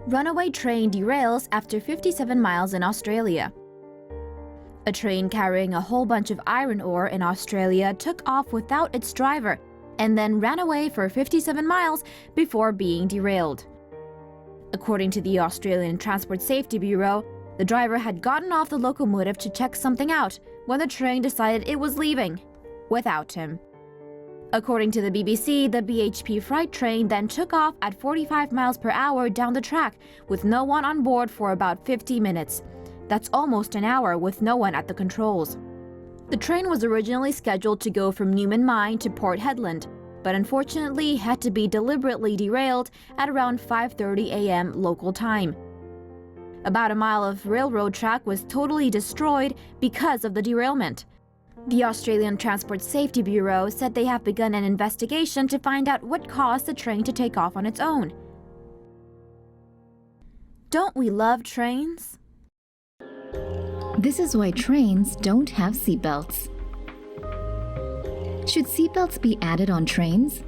Runaway train derails after 57 miles in Australia. A train carrying a whole bunch of iron ore in Australia took off without its driver and then ran away for 57 miles before being derailed. According to the Australian Transport Safety Bureau, the driver had gotten off the locomotive to check something out when the train decided it was leaving without him. According to the BBC, the BHP freight train then took off at 45 miles per hour down the track with no one on board for about 50 minutes. That's almost an hour with no one at the controls. The train was originally scheduled to go from Newman Mine to Port Hedland, but unfortunately had to be deliberately derailed at around 5:30 a.m. local time. About a mile of railroad track was totally destroyed because of the derailment. The Australian Transport Safety Bureau said they have begun an investigation to find out what caused the train to take off on its own. Don't we love trains? This is why trains don't have seatbelts. Should seatbelts be added on trains?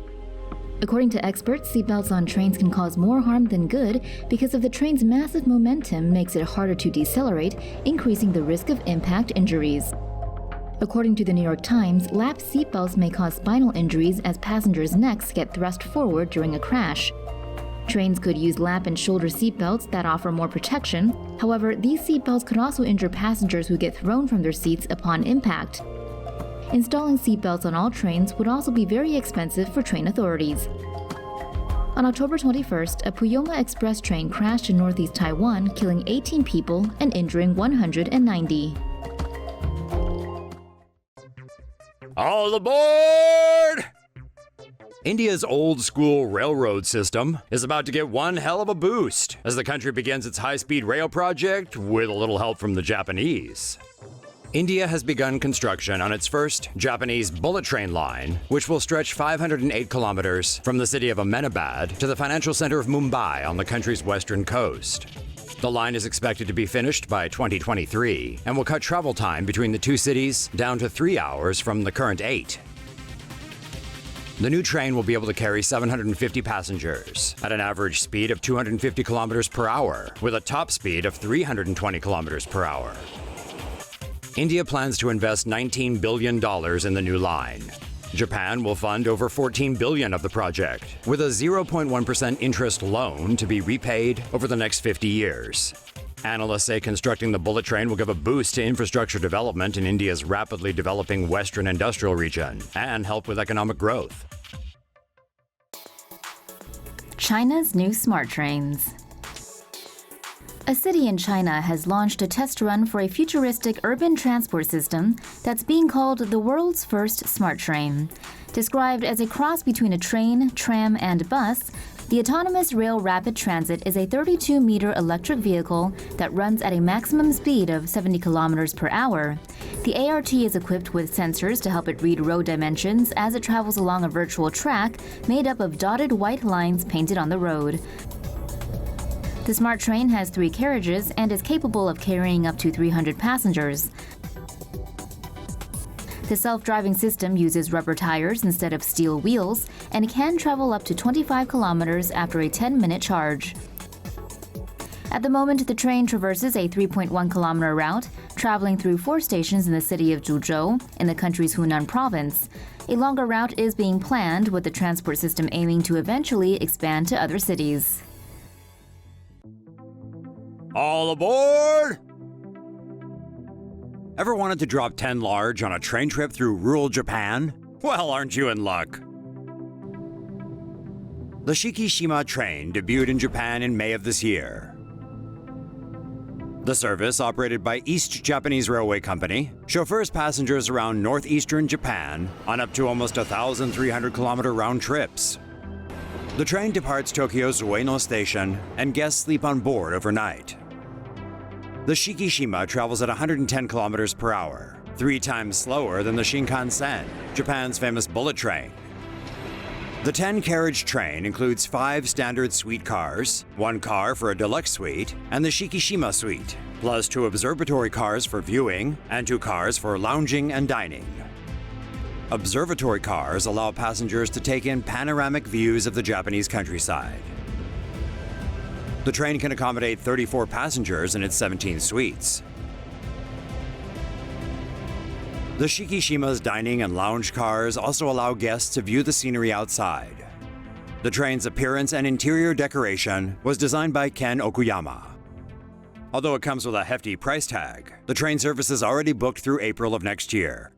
According to experts, seatbelts on trains can cause more harm than good because of the train's massive momentum makes it harder to decelerate, increasing the risk of impact injuries. According to the New York Times, lap seatbelts may cause spinal injuries as passengers' necks get thrust forward during a crash. Trains could use lap and shoulder seatbelts that offer more protection. However, these seatbelts could also injure passengers who get thrown from their seats upon impact. Installing seatbelts on all trains would also be very expensive for train authorities. On October 21st, a Puyoma Express train crashed in northeast Taiwan, killing 18 people and injuring 190. All aboard! India's old-school railroad system is about to get one hell of a boost as the country begins its high-speed rail project with a little help from the Japanese. India has begun construction on its first Japanese bullet train line, which will stretch 508 kilometers from the city of Ahmedabad to the financial center of Mumbai on the country's western coast. The line is expected to be finished by 2023 and will cut travel time between the two cities down to 3 hours from the current 8. The new train will be able to carry 750 passengers at an average speed of 250 kilometers per hour, with a top speed of 320 kilometers per hour. India plans to invest $19 billion in the new line. Japan will fund over $14 billion of the project, with a 0.1% interest loan to be repaid over the next 50 years. Analysts say constructing the bullet train will give a boost to infrastructure development in India's rapidly developing Western industrial region and help with economic growth. China's new smart trains. A city in China has launched a test run for a futuristic urban transport system that's being called the world's first smart train. Described as a cross between a train, tram, and bus, the autonomous rail rapid transit is a 32-meter electric vehicle that runs at a maximum speed of 70 kilometers per hour. The ART is equipped with sensors to help it read road dimensions as it travels along a virtual track made up of dotted white lines painted on the road. The smart train has 3 carriages and is capable of carrying up to 300 passengers. The self-driving system uses rubber tires instead of steel wheels and can travel up to 25 kilometers after a 10-minute charge. At the moment, the train traverses a 3.1-kilometer route, traveling through 4 stations in the city of Zhuzhou in the country's Hunan province. A longer route is being planned, with the transport system aiming to eventually expand to other cities. All aboard! Ever wanted to drop 10 large on a train trip through rural Japan? Well, aren't you in luck? The Shikishima train debuted in Japan in May of this year. The service, operated by East Japanese Railway Company, chauffeurs passengers around northeastern Japan on up to almost 1,300-kilometer round trips. The train departs Tokyo's Ueno station, and guests sleep on board overnight. The Shikishima travels at 110 kilometers per hour, 3 times slower than the Shinkansen, Japan's famous bullet train. The 10-carriage train includes 5 standard suite cars, 1 car for a deluxe suite, and the Shikishima suite, plus 2 observatory cars for viewing and 2 cars for lounging and dining. Observatory cars allow passengers to take in panoramic views of the Japanese countryside. The train can accommodate 34 passengers in its 17 suites. The Shikishima's dining and lounge cars also allow guests to view the scenery outside. The train's appearance and interior decoration was designed by Ken Okuyama. Although it comes with a hefty price tag, the train service is already booked through April of next year.